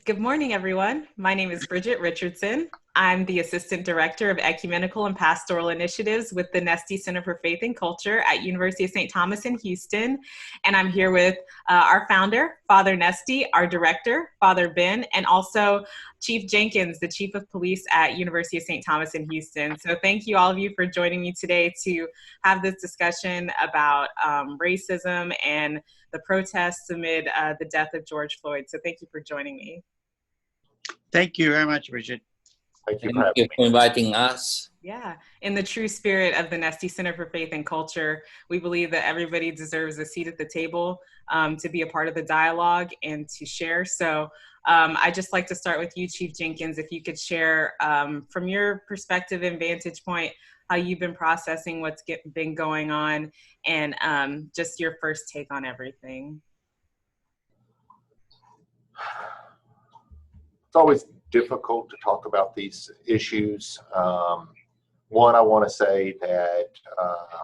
Good morning, everyone. My name is Bridget Richardson. I'm the Assistant Director of Ecumenical and Pastoral Initiatives with the Nestea Center for Faith and Culture at University of St. Thomas in Houston. And I'm here with our founder, Father Nestea, our director, Father Ben, and also Chief Jenkins, the Chief of Police at University of St. Thomas in Houston. So thank you, all of you, for joining me today to have this discussion about racism and the protests amid the death of George Floyd. So thank you for joining me. Thank you very much, Bridget. Thank you for inviting us. Yeah, in the true spirit of the Nestea Center for Faith and Culture, we believe that everybody deserves a seat at the table to be a part of the dialogue and to share. So I'd just like to start with you, Chief Jenkins, if you could share from your perspective and vantage point, how you've been processing what's been going on and just your first take on everything. It's always difficult to talk about these issues. One, I want to say that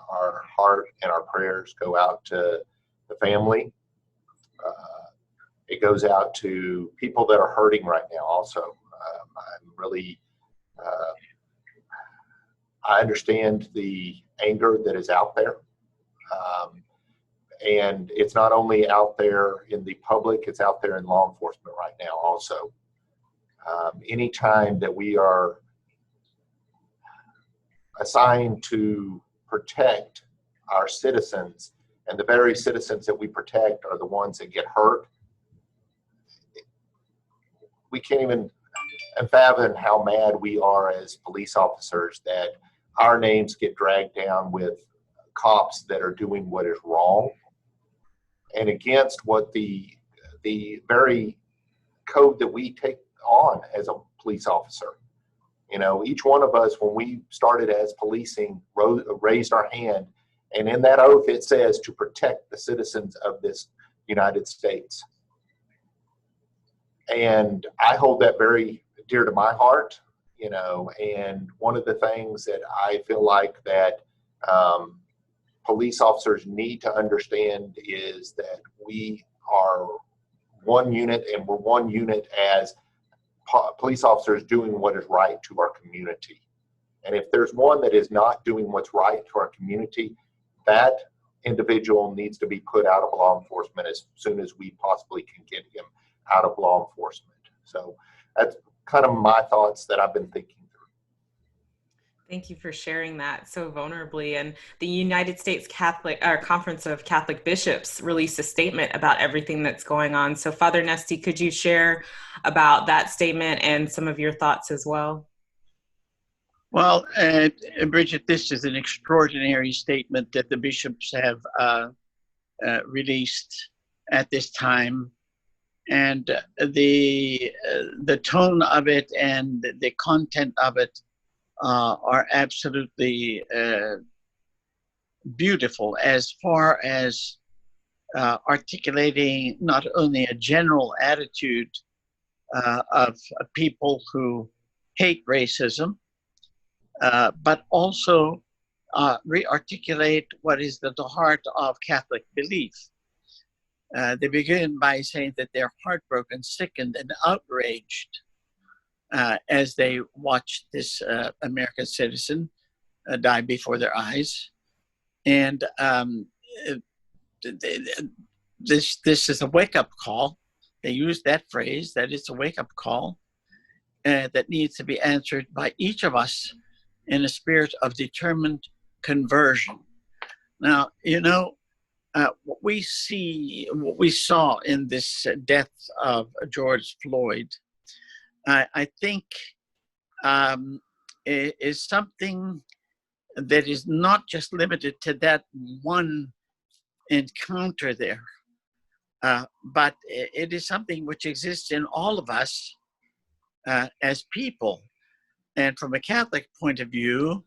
our heart and our prayers go out to the family. It goes out to people that are hurting right now also. I'm really, I understand the anger that is out there. And it's not only out there in the public, it's out there in law enforcement right now also. Anytime that we are assigned to protect our citizens, and the very citizens that we protect are the ones that get hurt, we can't even fathom how mad we are as police officers that our names get dragged down with cops that are doing what is wrong and against what the very code that we take on as a police officer. You know, each one of us, when we started as policing, raised our hand, and in that oath it says to protect the citizens of this United States. And I hold that very dear to my heart, you know, and one of the things that I feel like that police officers need to understand is that we are one unit, and we're one unit as police officers doing what is right to our community. And if there's one that is not doing what's right to our community, that individual needs to be put out of law enforcement as soon as we possibly can get him out of law enforcement. So that's kind of my thoughts that I've been thinking through. Thank you for sharing that so vulnerably. And the United States Conference of Catholic Bishops released a statement about everything that's going on. So Father Nestea, could you share about that statement and some of your thoughts as well? Well, Bridget, this is an extraordinary statement that the bishops have released at this time. And the tone of it and the content of it are absolutely beautiful as far as articulating not only a general attitude of people who hate racism, but also re-articulate what is at the heart of Catholic belief. They begin by saying that they're heartbroken, sickened, and outraged as they watched this American citizen die before their eyes. And this is a wake-up call. They use that phrase, that it's a wake-up call that needs to be answered by each of us in a spirit of determined conversion. Now, you know, what we saw in this death of George Floyd, I think is something that is not just limited to that one encounter there, but it is something which exists in all of us as people. And from a Catholic point of view,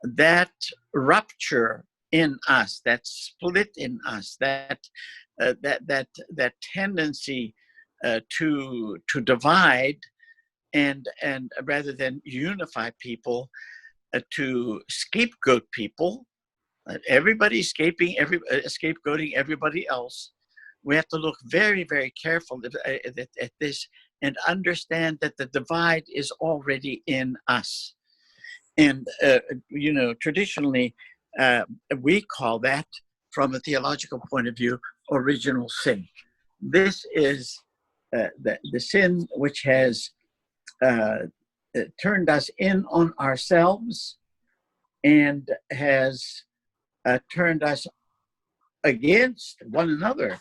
that rupture in us, that split in us, that tendency to divide and rather than unify people, to scapegoat people, everybody's scapegoating everybody else. We have to look very, very carefully at this and understand that the divide is already in us. And, traditionally, we call that, from a theological point of view, original sin. This is the sin which has turned us in on ourselves and has turned us against one another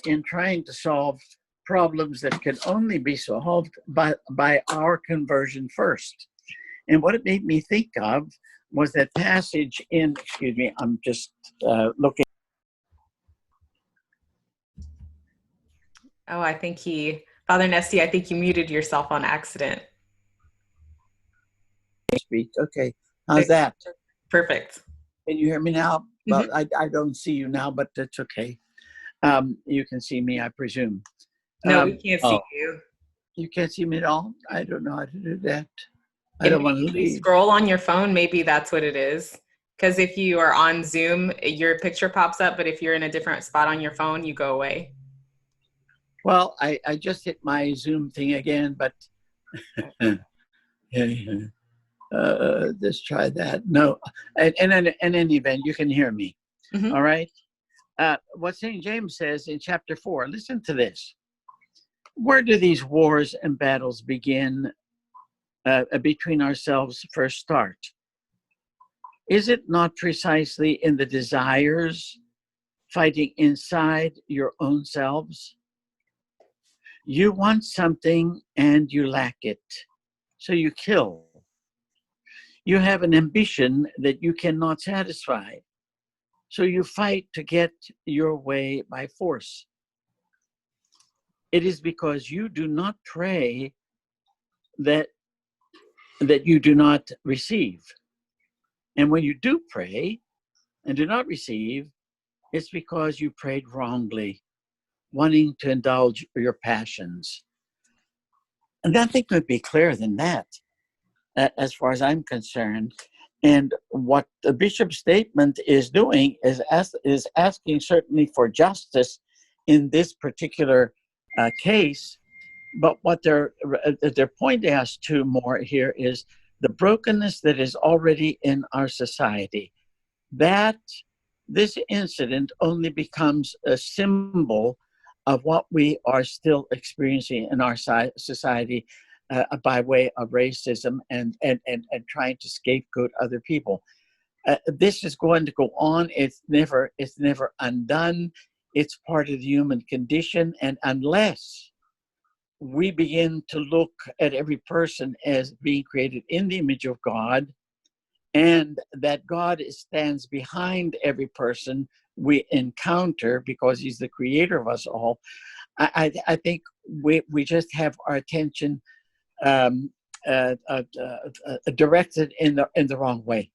in trying to solve problems that can only be solved by our conversion first. And what it made me think of was that passage in, excuse me, I'm just looking. Oh, Father Nestea, I think you muted yourself on accident. Speak. Okay, how's that? Perfect. Can you hear me now? Mm-hmm. Well, I don't see you now, but that's okay. You can see me, I presume. No, we can't see you. You can't see me at all? I don't know how to do that. I don't want to leave. If you scroll on your phone, maybe that's what it is. Because if you are on Zoom, your picture pops up, but if you're in a different spot on your phone, you go away. Well, I just hit my Zoom thing again, but let's try that. No, in any event, you can hear me. Mm-hmm. All right. What St. James says in chapter 4, listen to this. Where do these wars and battles begin between ourselves first start? Is it not precisely in the desires fighting inside your own selves? You want something and you lack it, so you kill. You have an ambition that you cannot satisfy, so you fight to get your way by force. It is because you do not pray that you do not receive. And when you do pray and do not receive, it's because you prayed wrongly, wanting to indulge your passions. And nothing could be clearer than that, as far as I'm concerned. And what the bishop's statement is doing is asking certainly for justice in this particular case. But what they're pointing us to more here is the brokenness that is already in our society. That this incident only becomes a symbol of what we are still experiencing in our society by way of racism and trying to scapegoat other people. This is going to go on. It's never undone. It's part of the human condition. And unless we begin to look at every person as being created in the image of God, and that God stands behind every person we encounter because he's the creator of us all, I think we just have our attention directed in the wrong way.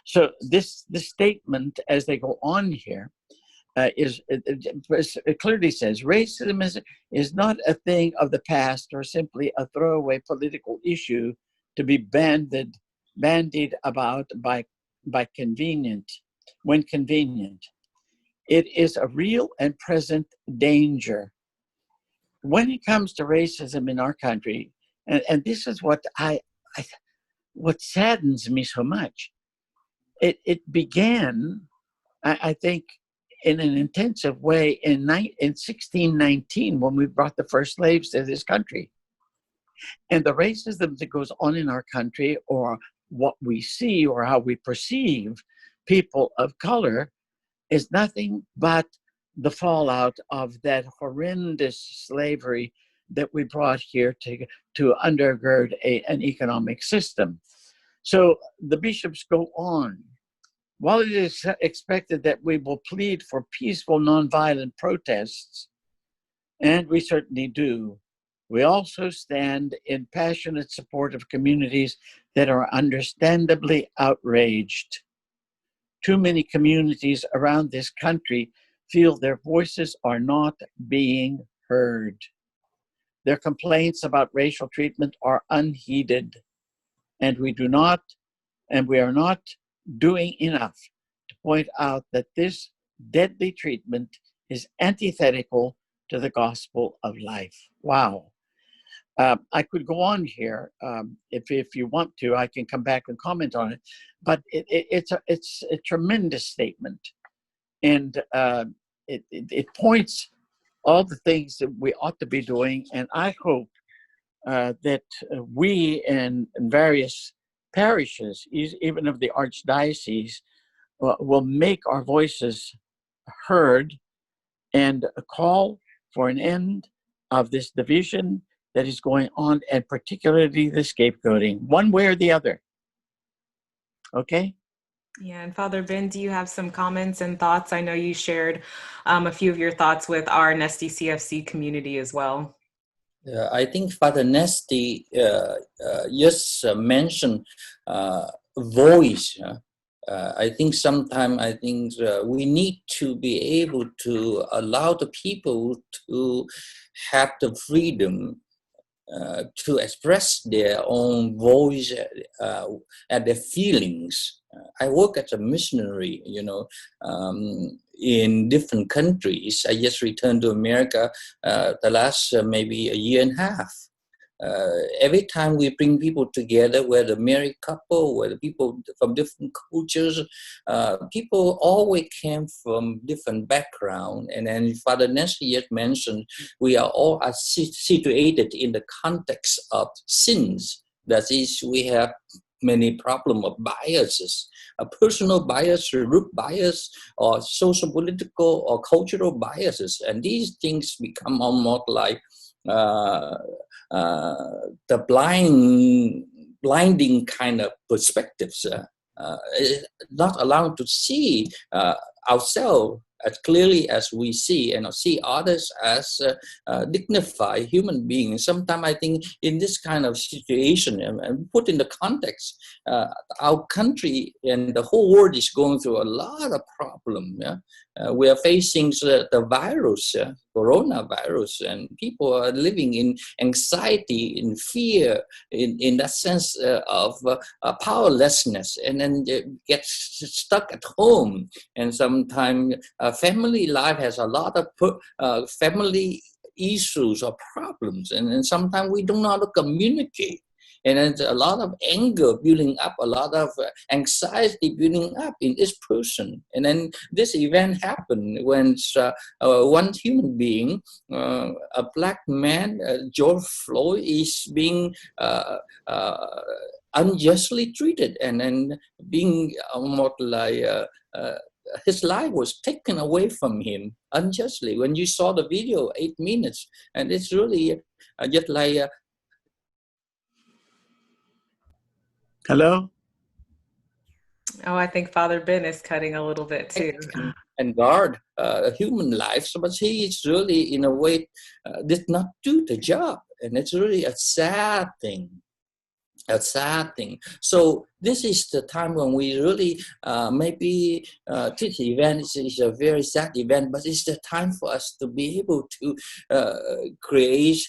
So this statement, as they go on here, it clearly says racism is not a thing of the past or simply a throwaway political issue to be bandied about by when convenient. It is a real and present danger. When it comes to racism in our country, and this is what what saddens me so much, it began, I think, in an intensive way in 1619 when we brought the first slaves to this country. And the racism that goes on in our country, or what we see or how we perceive people of color, is nothing but the fallout of that horrendous slavery that we brought here to undergird an economic system. So the bishops go on. While it is expected that we will plead for peaceful, nonviolent protests, and we certainly do, we also stand in passionate support of communities that are understandably outraged. Too many communities around this country feel their voices are not being heard. Their complaints about racial treatment are unheeded, and we are not doing enough to point out that this deadly treatment is antithetical to the gospel of life. Wow. I could go on here. If you want to, I can come back and comment on it. But it's a tremendous statement, and it points all the things that we ought to be doing. And I hope that we in various parishes, even of the archdiocese, will make our voices heard and call for an end of this division that is going on, and particularly the scapegoating, one way or the other. Okay? Yeah, and Father Ben, do you have some comments and thoughts? I know you shared a few of your thoughts with our Nestea CFC community as well. I think Father Nestea just mentioned voice. I think sometimes we need to be able to allow the people to have the freedom to express their own voice and their feelings. I work as a missionary, in different countries. I just returned to America the last maybe a year and a half. Every time we bring people together, whether married couple, whether people from different cultures, people always came from different background. And then Father Nestea just mentioned, we are all situated in the context of sins. That is, we have many problem of biases, a personal bias, a group bias, or social, political, or cultural biases. And these things become almost like the blinding kind of perspectives, not allowed to see ourselves as clearly as we see, and see others as dignified human beings. Sometimes I think in this kind of situation, and put in the context, our country and the whole world is going through a lot of problems. Yeah? We are facing the virus, coronavirus, and people are living in anxiety, in fear, in that sense of powerlessness, and then they get stuck at home. And sometimes family life has a lot of family issues or problems, and then sometimes we don't know how to communicate. And there's a lot of anger building up, a lot of anxiety building up in this person. And then this event happened when one human being, a black man, George Floyd, is being unjustly treated, and then being almost like his life was taken away from him unjustly. When you saw the video, 8 minutes, and it's really just like Hello? Oh, I think Father Ben is cutting a little bit too. and guard human lives, but he is really, in a way, did not do the job, and it's really a sad thing. A sad thing. So this is the time when we really maybe this event is a very sad event, but it's the time for us to be able to create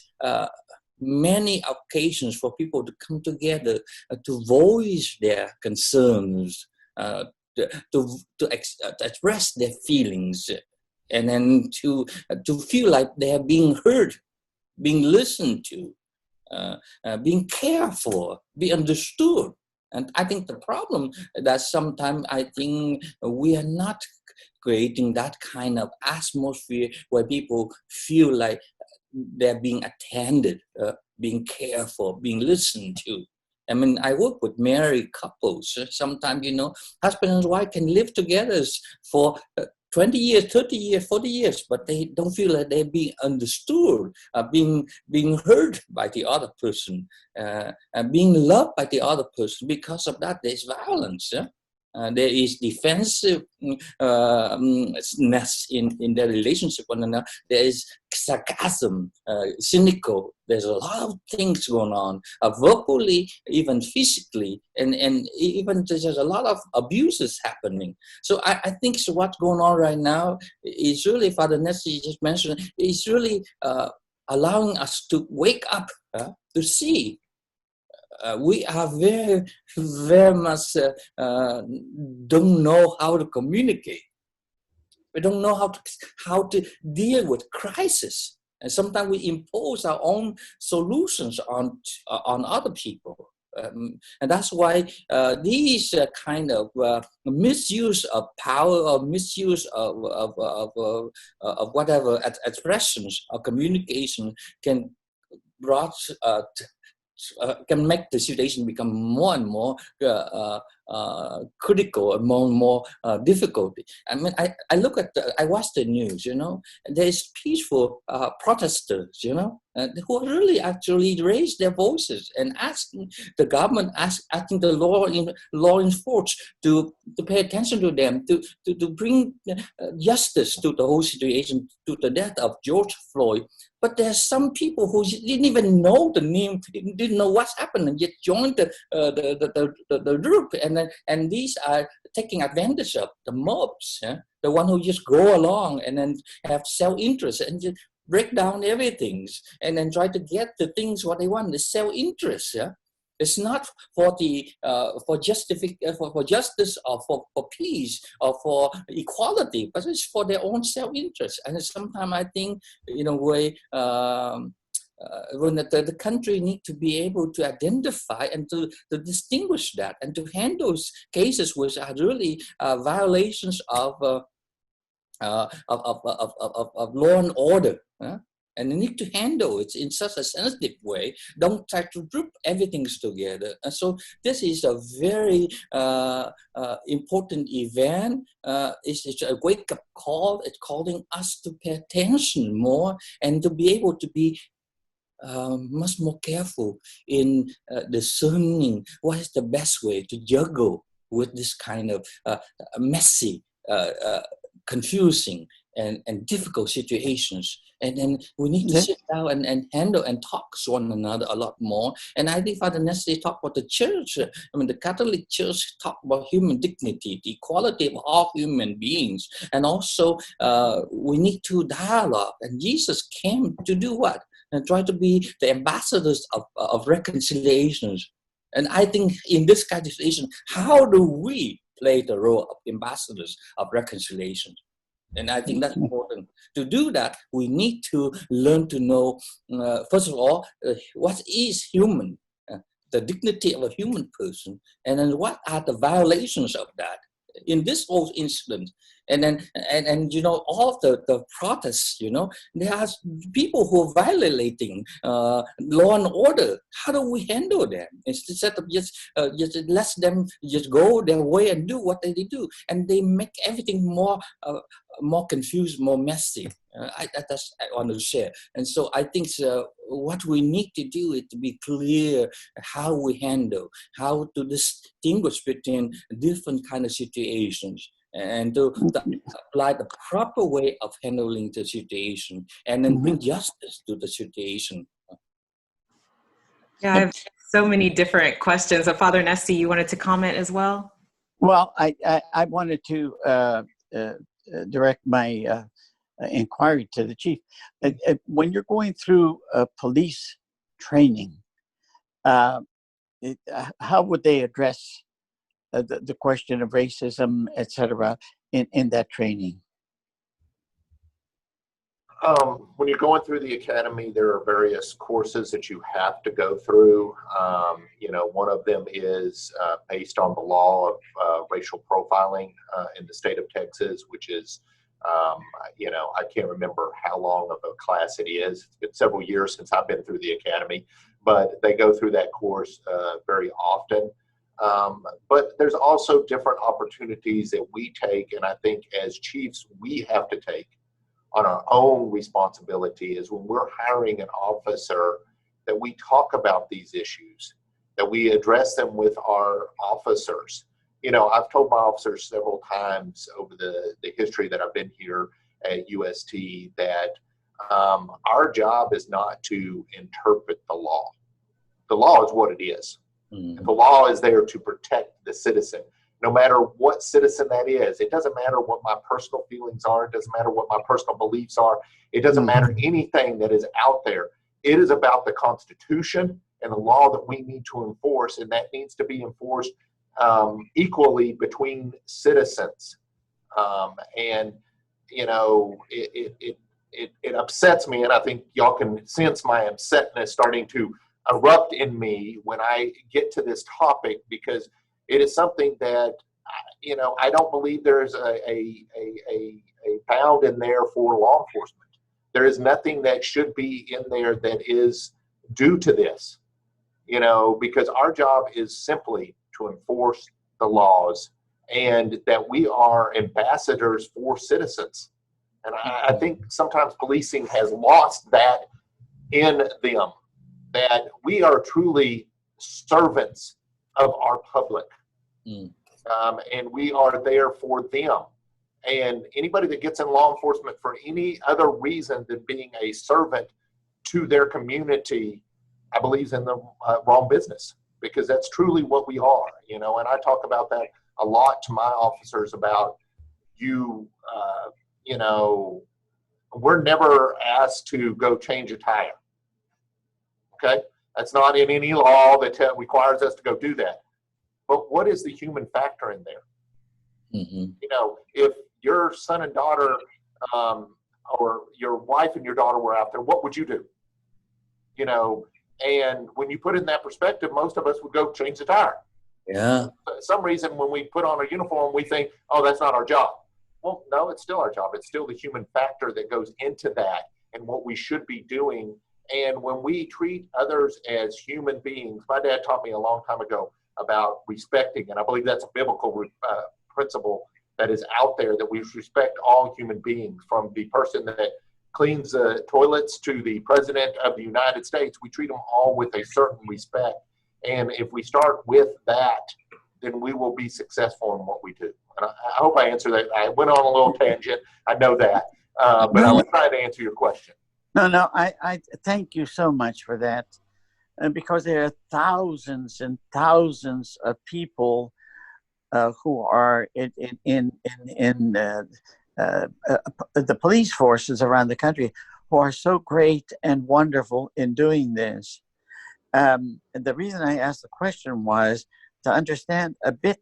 many occasions for people to come together to voice their concerns, to express their feelings, and then to feel like they are being heard, being listened to, being cared for, be understood. And I think the problem that sometimes I think we are not creating that kind of atmosphere where people feel like they're being attended, being cared for, being listened to. I mean, I work with married couples. Sometimes, husband and wife can live together for 20 years, 30 years, 40 years, but they don't feel like they're being understood, being heard by the other person, being loved by the other person. Because of that, there's violence. Yeah? There is defensiveness in their relationship with one another. There is sarcasm, cynical. There's a lot of things going on, verbally, even physically, and even there's a lot of abuses happening. So I think what's going on right now is really, Father Nestea just mentioned, is really allowing us to wake up, to see. We are very, very much don't know how to communicate. We don't know how to deal with crisis. And sometimes we impose our own solutions on other people. And that's why these kind of misuse of power or misuse of whatever expressions or communication can can make the situation become more and more critical and more difficult. I mean, I look at I watch the news, you know, and there's peaceful protesters, you know, who really actually raise their voices and asking the government, asking the law enforcement to pay attention to them, to bring justice to the whole situation, to the death of George Floyd. But there's some people who didn't even know the name, didn't know what's happened, and yet joined the group. And these are taking advantage of the mobs, yeah? The one who just go along and then have self-interest and just break down everything and then try to get the things what they want, the self-interest. Yeah? It's not for the for justice or for peace or for equality, but it's for their own self-interest. And sometimes I think, in a way, when the country need to be able to identify and to distinguish that and to handle cases which are really violations of law and order. And you need to handle it in such a sensitive way. Don't try to group everything together. And so this is a very important event. It's a wake-up call. It's calling us to pay attention more and to be able to be much more careful in discerning what is the best way to juggle with this kind of messy, confusing, and difficult situations. And then we need to sit down and handle and talk to one another a lot more. And I think Father Nestea talked about the church. I mean, the Catholic Church talked about human dignity, the equality of all human beings. And also, we need to dialogue. And Jesus came to do what? And try to be the ambassadors of reconciliations. And I think in this kind of situation, how do we play the role of ambassadors of reconciliation? And I think that's important. To do that, we need to learn to know, first of all, what is human, the dignity of a human person, and then what are the violations of that. In this whole incident, and you know, all of the protests, you know, there are people who are violating law and order. How do we handle them? Instead of just let them just go their way and do what they do, and they make everything more confused, more messy. That's I want to share. And so I think what we need to do is to be clear how we handle, how to distinguish between different kind of situations, and to apply the proper way of handling the situation, and then bring justice to the situation. Yeah, I have so many different questions. Father Nestea, you wanted to comment as well? Well, I wanted to direct my inquiry to the chief. When you're going through police training, how would they address the question of racism, etc., in that training? When you're going through the academy, there are various courses that you have to go through. You know, one of them is based on the law of racial profiling in the state of Texas, which is, you know, I can't remember how long of a class it is. It's been several years since I've been through the academy, but they go through that course very often. But there's also different opportunities that we take, and I think as chiefs, we have to take on our own responsibility is when we're hiring an officer that we talk about these issues, that we address them with our officers. You know, I've told my officers several times over the history that I've been here at UST that our job is not to interpret the law. The law is what it is. Mm-hmm. The law is there to protect the citizen. No matter what citizen that is, it doesn't matter what my personal feelings are. It doesn't matter what my personal beliefs are. It doesn't matter anything that is out there. It is about the Constitution and the law that we need to enforce, and that needs to be enforced equally between citizens. And, you know, it upsets me, and I think y'all can sense my upsetness starting to erupt in me when I get to this topic, because it is something that, you know, I don't believe there's a bound in there for law enforcement. There is nothing that should be in there that is due to this, you know, because our job is simply to enforce the laws, and that we are ambassadors for citizens. And I think sometimes policing has lost that in them, that we are truly servants of our public. And we are there for them. And anybody that gets in law enforcement for any other reason than being a servant to their community, I believe is in the wrong business, because that's truly what we are, you know. And I talk about that a lot to my officers about, you know, we're never asked to go change a tire. Okay? That's not in any law that requires us to go do that. But what is the human factor in there? You know, if your son and daughter, or your wife and your daughter were out there, what would you do? You know, and when you put it in that perspective, most of us would go change the tire. Yeah. For some reason, when we put on our uniform, we think, oh, that's not our job. Well, no, it's still our job. It's still the human factor that goes into that and what we should be doing. And when we treat others as human beings, my dad taught me a long time ago about respecting, and I believe that's a biblical principle that is out there, that we respect all human beings, from the person that cleans the toilets to the president of the United States. We treat them all with a certain respect. And if we start with that, then we will be successful in what we do. And I hope I answered that. I went on a little tangent. I know that. But I was trying to answer your question. No, I thank you so much for that. Because there are thousands and thousands of people who are in the police forces around the country, who are so great and wonderful in doing this. And the reason I asked the question was to understand a bit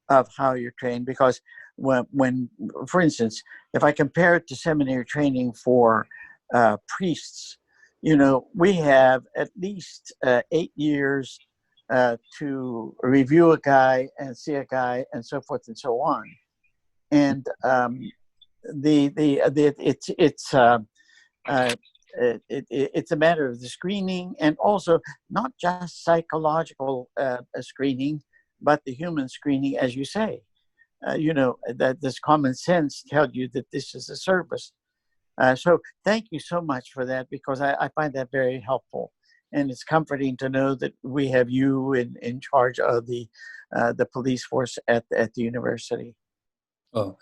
of how you're trained, because when for instance, if I compare it to seminary training for priests, you know, we have at least 8 years to review a guy and see a guy and so forth and so on. And it's a matter of the screening, and also not just psychological screening, but the human screening, as you say. You know, that this common sense tells you that this is a service. So thank you so much for that, because I find that very helpful. And it's comforting to know that we have you in charge of the police force at the university. Oh,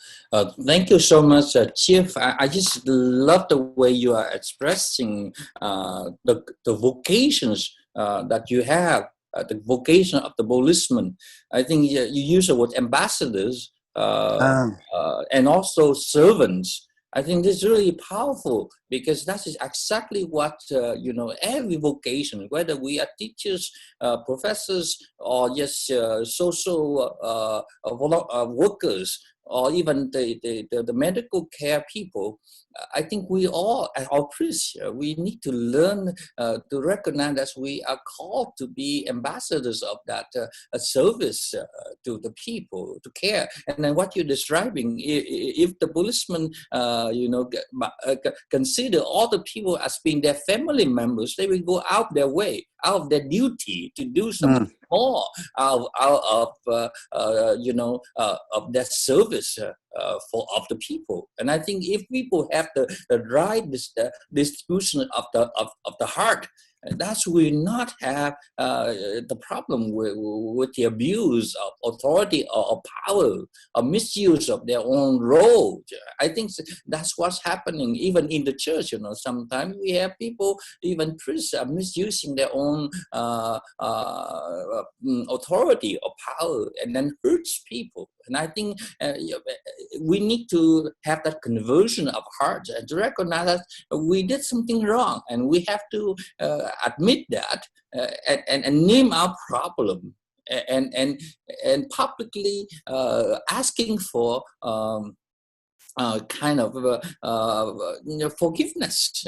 thank you so much, Chief. I just love the way you are expressing the vocations that you have, the vocation of the policeman. I think you use the word ambassadors and also servants. I think this is really powerful, because that is exactly what, you know, every vocation, whether we are teachers, professors, or just social workers, or even the medical care people, I think we all, as our priests, we need to learn to recognize that we are called to be ambassadors of that service to the people, to care. And then what you're describing, if the policemen, you know, consider all the people as being their family members, they will go out their way, out of their duty to do something more out of you know, of that service of the people. And I think if people have the right distribution of the heart, that's will not have the problem with the abuse of authority or power or misuse of their own role. I think that's what's happening even in the church. You know, sometimes we have people, even priests, are misusing their own authority or power, and then hurts people. And I think we need to have that conversion of hearts and to recognize that we did something wrong, and we have to admit that and name our problem, and publicly asking for kind of forgiveness.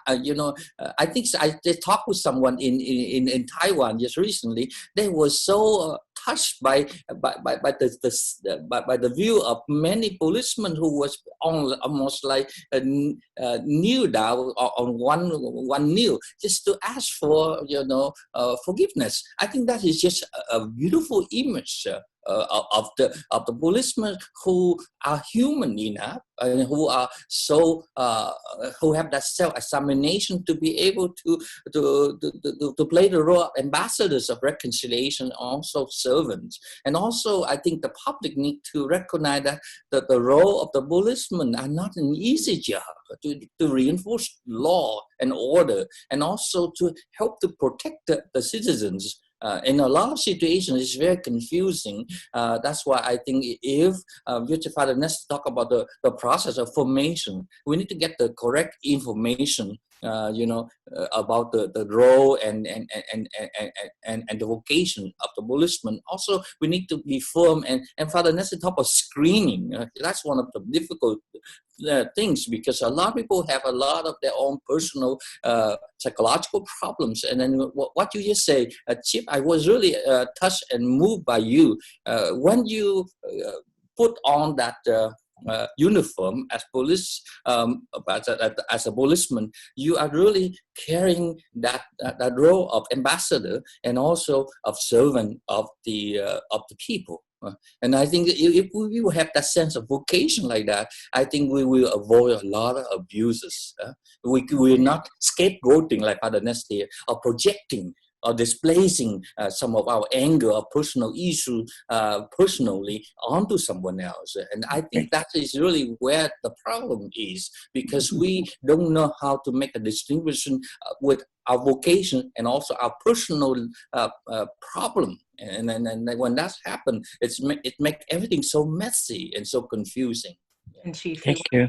I think I talked with someone in Taiwan just recently. They were so touched by the view of many policemen who was almost like kneel down on one knee just to ask for forgiveness. I think that is just a beautiful image. Of the policemen who are human enough, who are so who have that self-examination to be able to play the role of ambassadors of reconciliation, also servants. And also, I think the public need to recognize that the role of the policemen are not an easy job to reinforce law and order, and also to help to protect the citizens. In a lot of situations, it's very confusing. That's why I think if Father Nestea talk about the process of formation, we need to get the correct information, about the role and the vocation of the policeman. Also, we need to be firm. And Father Nestea talk about screening. That's one of the difficult things, because a lot of people have a lot of their own personal psychological problems. And then what you just say, Chip, I was really touched and moved by you when you put on that uniform as police, as a policeman. You are really carrying that role of ambassador and also of servant of the people. And I think if we will have that sense of vocation like that, I think we will avoid a lot of abuses. We're not scapegoating like Father Nestea, or projecting or displacing some of our anger or personal issues personally onto someone else. And I think that is really where the problem is, because we don't know how to make a distinction with our vocation and also our personal problem. And when that's happened, it makes everything so messy and so confusing. And Chief, Thank you.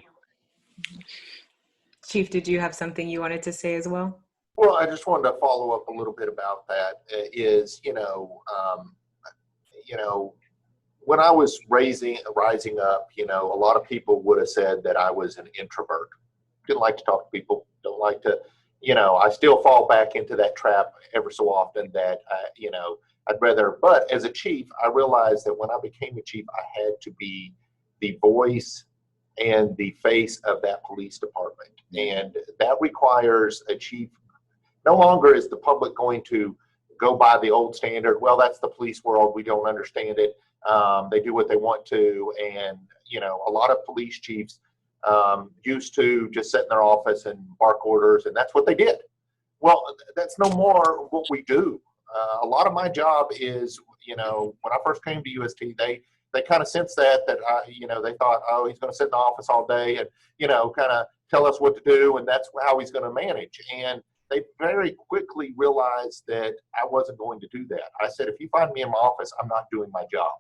Chief, did you have something you wanted to say as well? Well, I just wanted to follow up a little bit about that. When I was rising up, a lot of people would have said that I was an introvert. Didn't like to talk to people. Don't like to, I still fall back into that trap ever so often that, I'd rather. But as a chief, I realized that when I became a chief, I had to be the voice and the face of that police department. And that requires a chief. No longer is the public going to go by the old standard. Well, that's the police world. We don't understand it. They do what they want to. And, a lot of police chiefs used to just sit in their office and bark orders, and that's what they did. Well, that's no more what we do. A lot of my job is, when I first came to UST, they kind of sensed that they thought, oh, he's going to sit in the office all day and, kind of tell us what to do, and that's how he's going to manage. And they very quickly realized that I wasn't going to do that. I said, if you find me in my office, I'm not doing my job.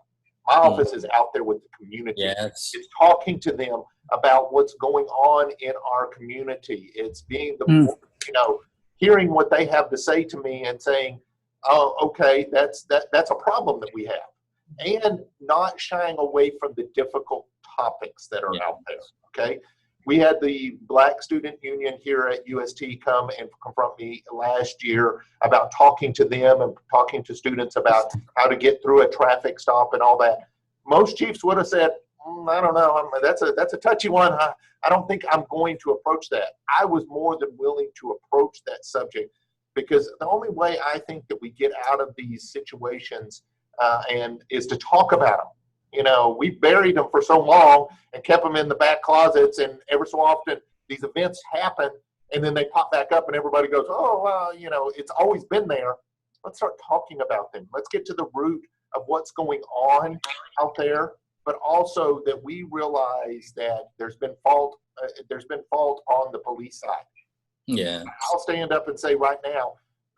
My office is out there with the community. Yes. It's talking to them about what's going on in our community. It's being hearing what they have to say to me and saying, oh, okay, that's a problem that we have. And not shying away from the difficult topics that are out there, okay? We had the Black Student Union here at UST come and confront me last year about talking to them and talking to students about how to get through a traffic stop and all that. Most chiefs would have said, I don't know, that's a touchy one. I don't think I'm going to approach that. I was more than willing to approach that subject, because the only way I think that we get out of these situations and is to talk about them. We buried them for so long and kept them in the back closets, and every so often these events happen and then they pop back up and everybody goes, oh, well, it's always been there. Let's start talking about them. Let's get to the root of what's going on out there, but also that we realize that there's been fault on the police side. Yeah. I'll stand up and say right now,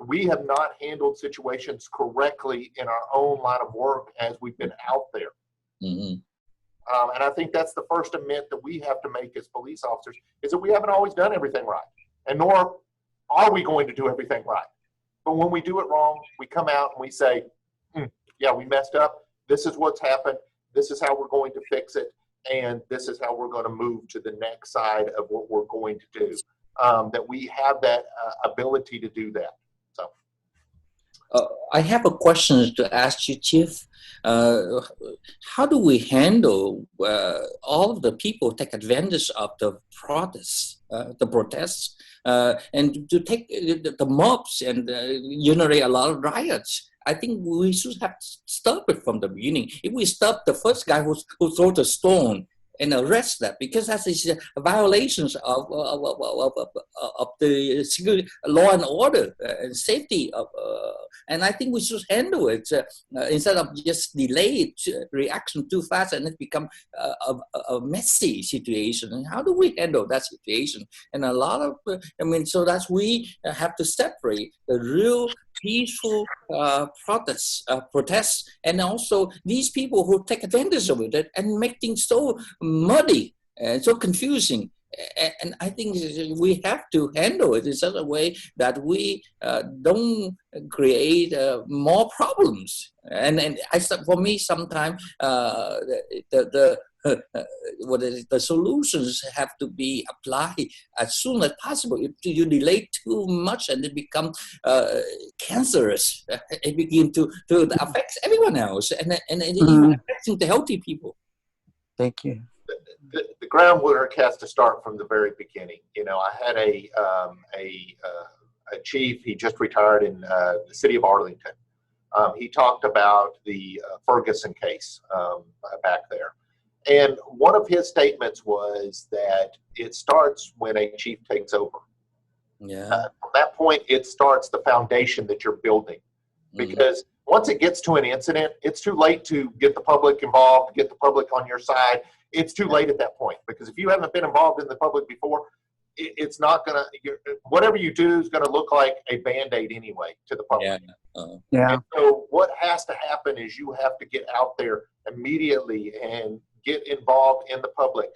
we have not handled situations correctly in our own line of work as we've been out there. Mm-hmm. And I think that's the first amendment that we have to make as police officers, is that we haven't always done everything right, and nor are we going to do everything right. But when we do it wrong, we come out and we say, yeah, we messed up. This is what's happened. This is how we're going to fix it. and this is how we're going to move to the next side of what we're going to do. That we have that ability to do that. So, I have a question to ask you, Chief. How do we handle all of the people take advantage of the protests, and to take the mobs and generate a lot of riots? I think we should have stopped it from the beginning. If we stop the first guy who threw the stone and arrest that, because that is violations of the security, law and order and safety of. And I think we should handle it instead of just delayed reaction too fast and it become a messy situation. And how do we handle that situation? And a lot of, so that's we have to separate the real peaceful protests, and also these people who take advantage of it and make things so muddy and so confusing. And I think we have to handle it in such a way that we don't create more problems. And for me, sometimes the solutions have to be applied as soon as possible. If you delay too much and it becomes cancerous, it begins to affect everyone else, and it even affecting the healthy people. Thank you. The groundwork has to start from the very beginning. I had a chief. He just retired in the city of Arlington. He talked about the Ferguson case back there. And one of his statements was that it starts when a chief takes over. Yeah. From that point, it starts the foundation that you're building. Because once it gets to an incident, it's too late to get the public involved, get the public on your side. It's too late at that point. Because if you haven't been involved in the public before, it's not going to, whatever you do is going to look like a Band-Aid anyway to the public. Yeah. And so what has to happen is you have to get out there immediately and get involved in the public.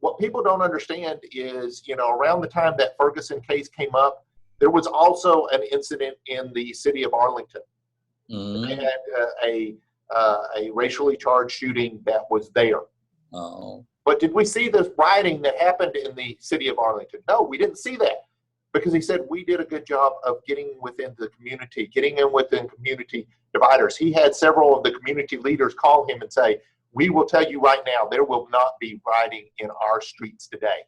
What people don't understand is, around the time that Ferguson case came up, there was also an incident in the city of Arlington. They had a racially charged shooting that was there. But did we see this rioting that happened in the city of Arlington? No, we didn't see that, because he said we did a good job of getting within the community, getting in within community dividers. He had several of the community leaders call him and say, we will tell you right now, there will not be rioting in our streets today.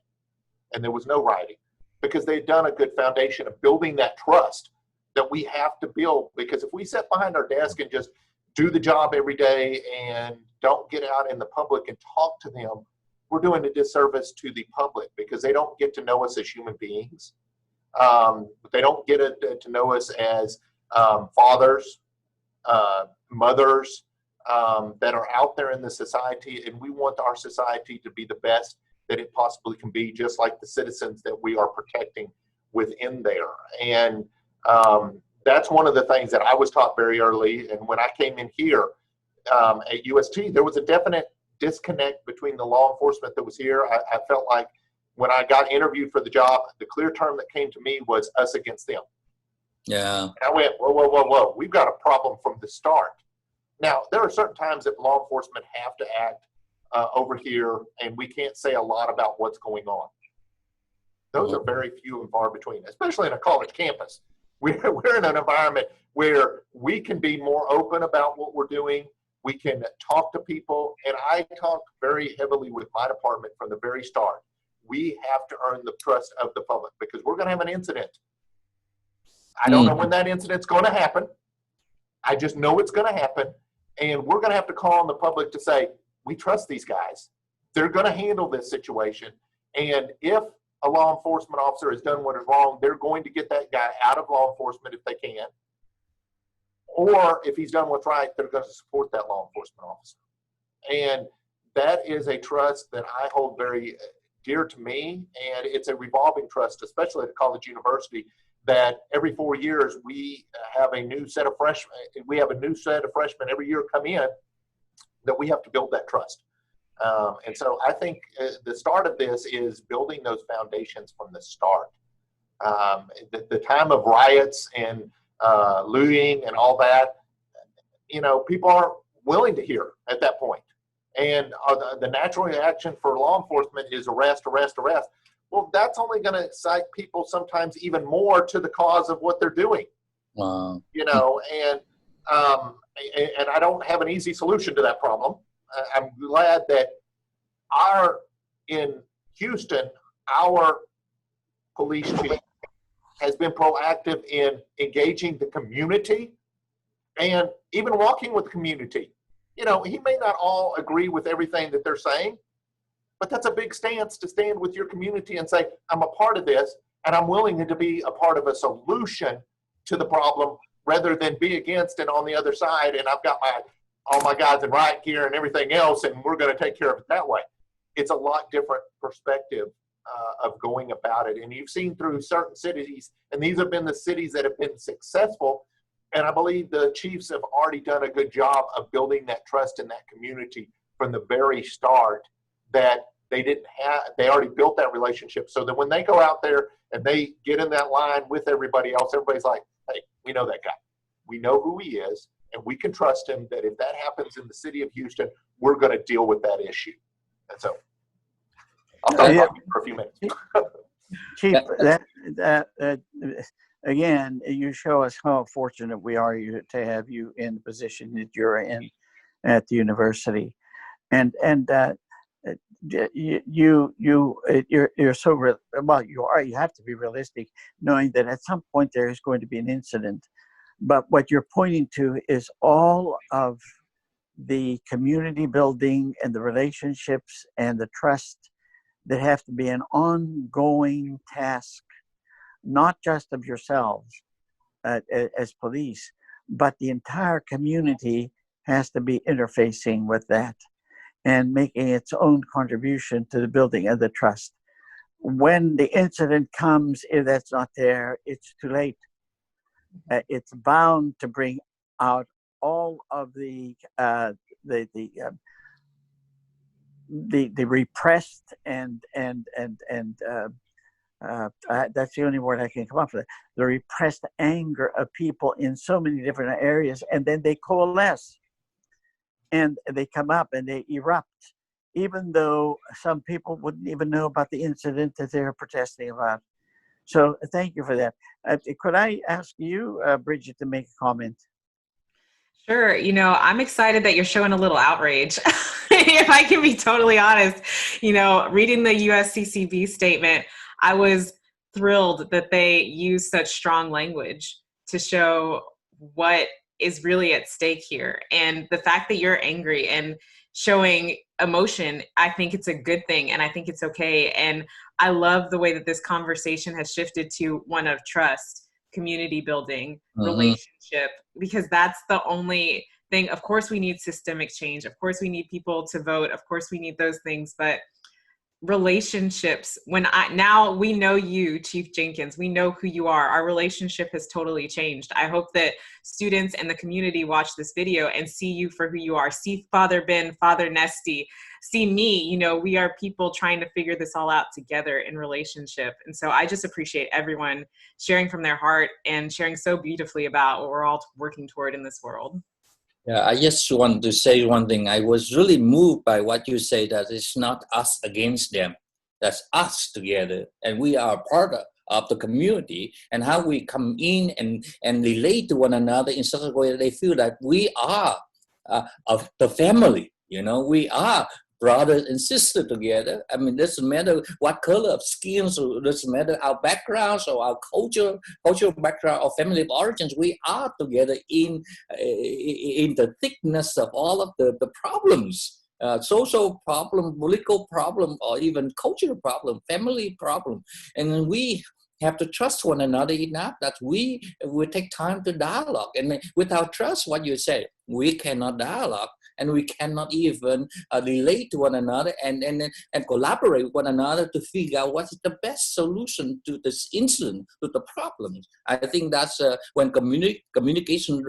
And there was no rioting, because they'd done a good foundation of building that trust that we have to build. Because if we sit behind our desk and just do the job every day and don't get out in the public and talk to them, we're doing a disservice to the public, because they don't get to know us as human beings. They don't get to know us as fathers, mothers that are out there in the society, and we want our society to be the best that it possibly can be, just like the citizens that we are protecting within there. And that's one of the things that I was taught very early. And when I came in here at UST, there was a definite disconnect between the law enforcement that was here. I felt like when I got interviewed for the job, the clear term that came to me was us against them. Yeah. And I went, whoa. We've got a problem from the start. Now, there are certain times that law enforcement have to act over here, and we can't say a lot about what's going on. Those are very few and far between, especially in a college campus. We're in an environment where we can be more open about what we're doing. We can talk to people, and I talk very heavily with my department from the very start. We have to earn the trust of the public, because we're going to have an incident. I don't know when that incident's going to happen. I just know it's going to happen, and we're going to have to call on the public to say, we trust these guys. They're going to handle this situation, and if a law enforcement officer has done what is wrong, they're going to get that guy out of law enforcement if they can. Or if he's done what's right, they're going to support that law enforcement officer. And that is a trust that I hold very dear to me. And it's a revolving trust, especially at a college university, that every 4 years we have a new set of freshmen. We have a new set of freshmen every year come in that we have to build that trust. And so I think the start of this is building those foundations from the start. The time of riots and looting and all that, people aren't willing to hear at that point. And the natural reaction for law enforcement is arrest, arrest, arrest. Well, that's only going to excite people sometimes even more to the cause of what they're doing. You know, and I don't have an easy solution to that problem. I'm glad that in Houston, our police chief has been proactive in engaging the community and even walking with the community. You know, he may not all agree with everything that they're saying, but that's a big stance to stand with your community and say, I'm a part of this and I'm willing to be a part of a solution to the problem rather than be against it on the other side. And I've got all my guys in riot gear and everything else, and we're going to take care of it that way. It's a lot different perspective of going about it. And you've seen through certain cities, and these have been the cities that have been successful. And I believe the chiefs have already done a good job of building that trust in that community from the very start, that they already built that relationship, so that when they go out there and they get in that line with everybody else, everybody's like, hey, we know that guy. We know who he is, and we can trust him that if that happens in the city of Houston, we're going to deal with that issue. And so I'll talk about it for a few minutes. Chief, again, you show us how fortunate we are to have you in the position that you're in at the university, and you're so you have to be realistic, knowing that at some point there is going to be an incident. But what you're pointing to is all of the community building and the relationships and the trust that have to be an ongoing task, not just of yourselves as police, but the entire community has to be interfacing with that and making its own contribution to the building of the trust. When the incident comes, if that's not there, it's too late. It's bound to bring out all of the repressed and that's the only word I can come up with. The repressed anger of people in so many different areas, and then they coalesce and they come up and they erupt, even though some people wouldn't even know about the incident that they're protesting about. So thank you for that. Could I ask you, Bridget, to make a comment? Sure. You know, I'm excited that you're showing a little outrage. If I can be totally honest, you know, reading the usccb statement, I was thrilled that they used such strong language to show what is really at stake here. And the fact that you're angry and showing emotion, I think it's a good thing, and I think it's okay. And I love the way that this conversation has shifted to one of trust, community building, relationship, because that's the only thing. Of course, we need systemic change. Of course, we need people to vote. Of course, we need those things. But relationships, now we know you, Chief Jenkins, we know who you are. Our relationship has totally changed. I hope that students and the community watch this video and see you for who you are. See Father Ben, Father Nestea, see me. You know, we are people trying to figure this all out together in relationship. And so I just appreciate everyone sharing from their heart and sharing so beautifully about what we're all working toward in this world. Yeah, I just want to say one thing. I was really moved by what you say, that it's not us against them. That's us together. And we are part of the community, and how we come in and relate to one another in such a way that they feel that we are of the family. You know, we are brothers and sisters together. I mean, it doesn't matter what color of skin, so it doesn't matter our backgrounds or our cultural background or family of origins. We are together in the thickness of all of the problems, social problem, political problem, or even cultural problem, family problem. And we have to trust one another enough that we will take time to dialogue. And without trust, what you say, we cannot dialogue, and we cannot even relate to one another and collaborate with one another to figure out what is the best solution to this incident, to the problems. I think that's when communication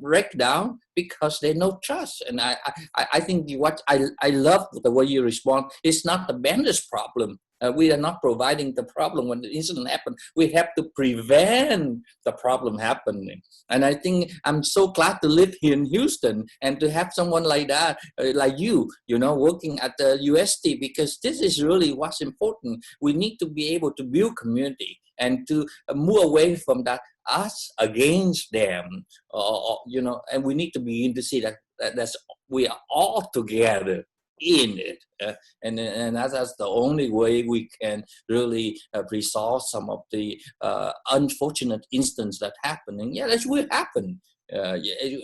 break down, because there's no trust. And I think what I love the way you respond. It's not the bandit's problem. We are not providing the problem when the incident happens. We have to prevent the problem happening. And I think I'm so glad to live here in Houston and to have someone like that, like you know, working at the UST, because this is really what's important. We need to be able to build community and to move away from that us against them, you know, and we need to begin to see that we are all together in it, and that's the only way we can really resolve some of the unfortunate instances that happening. Yeah, that will happen.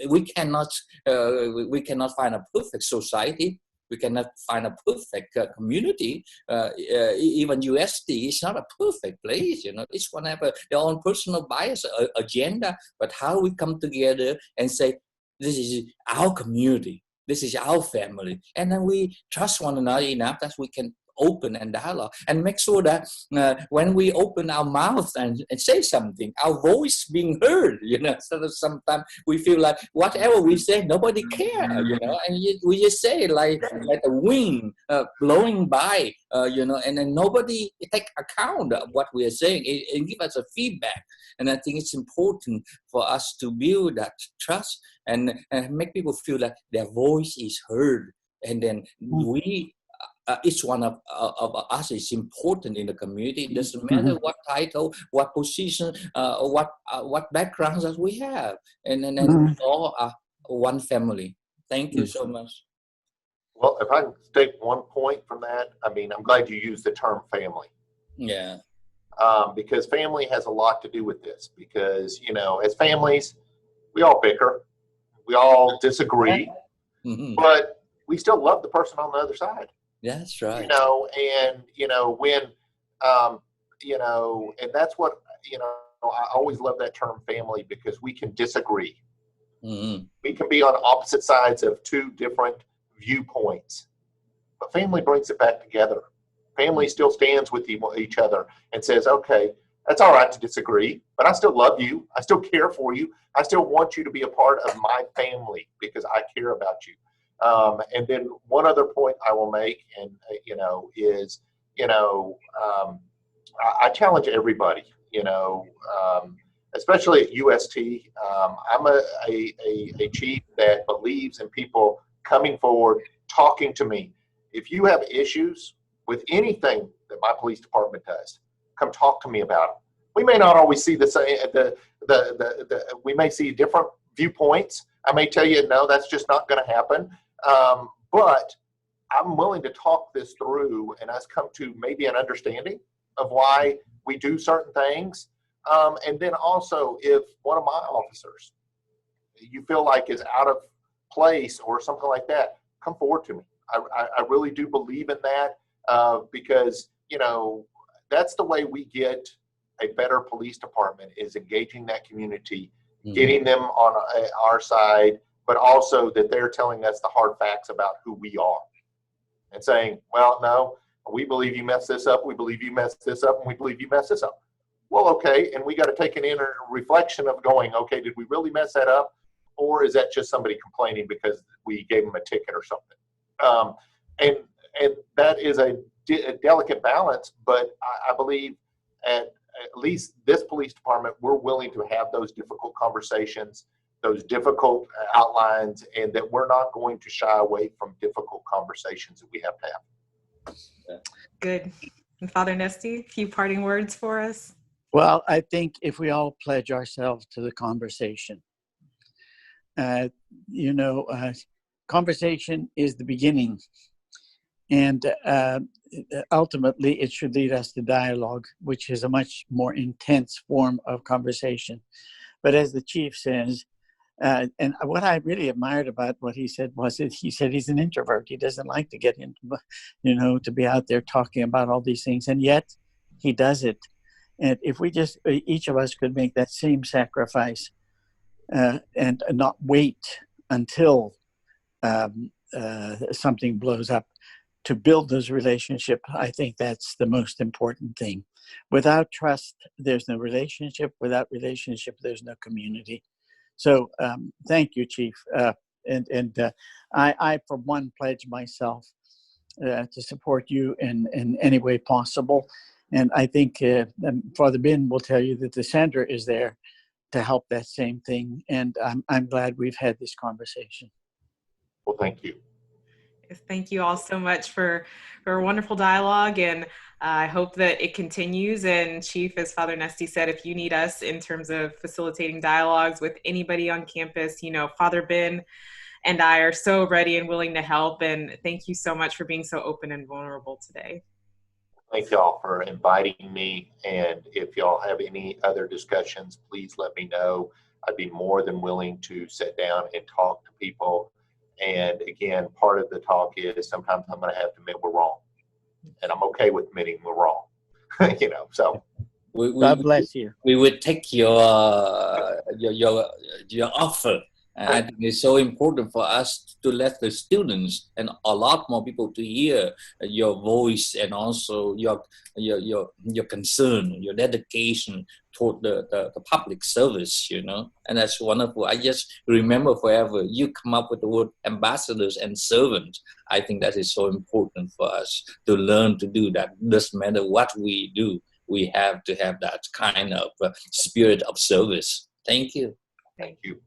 We cannot find a perfect society. We cannot find a perfect community. Even UST is not a perfect place. You know, each one have their own personal bias agenda. But how we come together and say, this is our community. This is our family. And then we trust one another enough that we can open and dialogue and make sure that when we open our mouth and say something, our voice being heard, you know, so sometimes we feel like whatever we say, nobody cares, you know, and we just say it like a wind blowing by, you know, and then nobody take account of what we are saying and give us a feedback. And I think it's important for us to build that trust and make people feel that their voice is heard. And then we, each one of us is important in the community. It doesn't matter what title, what position, what backgrounds that we have. And we all are one family. Thank you so much. Well, if I can take one point from that, I mean, I'm glad you used the term family. Yeah. Because family has a lot to do with this. Because, you know, as families, we all bicker, we all disagree, but we still love the person on the other side. That's right. You know, and, you know, when, you know, and that's what, you know, I always love that term family, because we can disagree. We can be on opposite sides of two different viewpoints, but family brings it back together. Family still stands with each other and says, okay, that's all right to disagree, but I still love you. I still care for you. I still want you to be a part of my family because I care about you. And then one other point I will make, and you know, is, you know, I challenge everybody, you know, especially at UST. I'm a chief that believes in people coming forward, talking to me. If you have issues with anything that my police department does, come talk to me about it. We may not always see the same. We may see different viewpoints. I may tell you, no, that's just not going to happen. But I'm willing to talk this through and us come to maybe an understanding of why we do certain things. And then also, if one of my officers you feel like is out of place or something like that, come forward to me. I really do believe in that, because, you know, that's the way we get a better police department, is engaging that community, getting them on our side, but also that they're telling us the hard facts about who we are and saying, well, no, we believe you messed this up. We believe you messed this up, and we believe you messed this up. Well, okay. And we got to take an inner reflection of going, okay, did we really mess that up? Or is that just somebody complaining because we gave them a ticket or something? And that is a delicate balance, but I believe at least this police department, we're willing to have those difficult conversations, those difficult outlines, and that we're not going to shy away from difficult conversations that we have to have. Good. And Father Nestea, a few parting words for us? Well, I think if we all pledge ourselves to the conversation, you know, conversation is the beginning. And ultimately, it should lead us to dialogue, which is a much more intense form of conversation. But as the chief says, and what I really admired about what he said was that he said he's an introvert. He doesn't like to get into, you know, to be out there talking about all these things. And yet he does it. And if we just, each of us could make that same sacrifice and not wait until something blows up to build those relationships, I think that's the most important thing. Without trust, there's no relationship. Without relationship, there's no community. So thank you, Chief. I, for one, pledge myself to support you in any way possible. And I think Father Ben will tell you that the center is there to help that same thing. And I'm glad we've had this conversation. Well, thank you. Yes, thank you all so much for a wonderful dialogue, and I hope that it continues. And Chief, as Father Nestea said, if you need us in terms of facilitating dialogues with anybody on campus, Father Ben and I are so ready and willing to help. And thank you so much for being so open and vulnerable today. Thank y'all for inviting me. And if y'all have any other discussions, please let me know. I'd be more than willing to sit down and talk to people. And again, part of the talk is sometimes I'm going to have to admit we're wrong. And I'm okay with admitting we're wrong. So. God bless you. We would take your offer. I think it's so important for us to let the students and a lot more people to hear your voice, and also your concern, your dedication toward the public service, and that's wonderful. I just remember forever you come up with the word ambassadors and servants. I think that is so important for us to learn to do that. Doesn't matter what we do, we have to have that kind of spirit of service. Thank you. Thank you.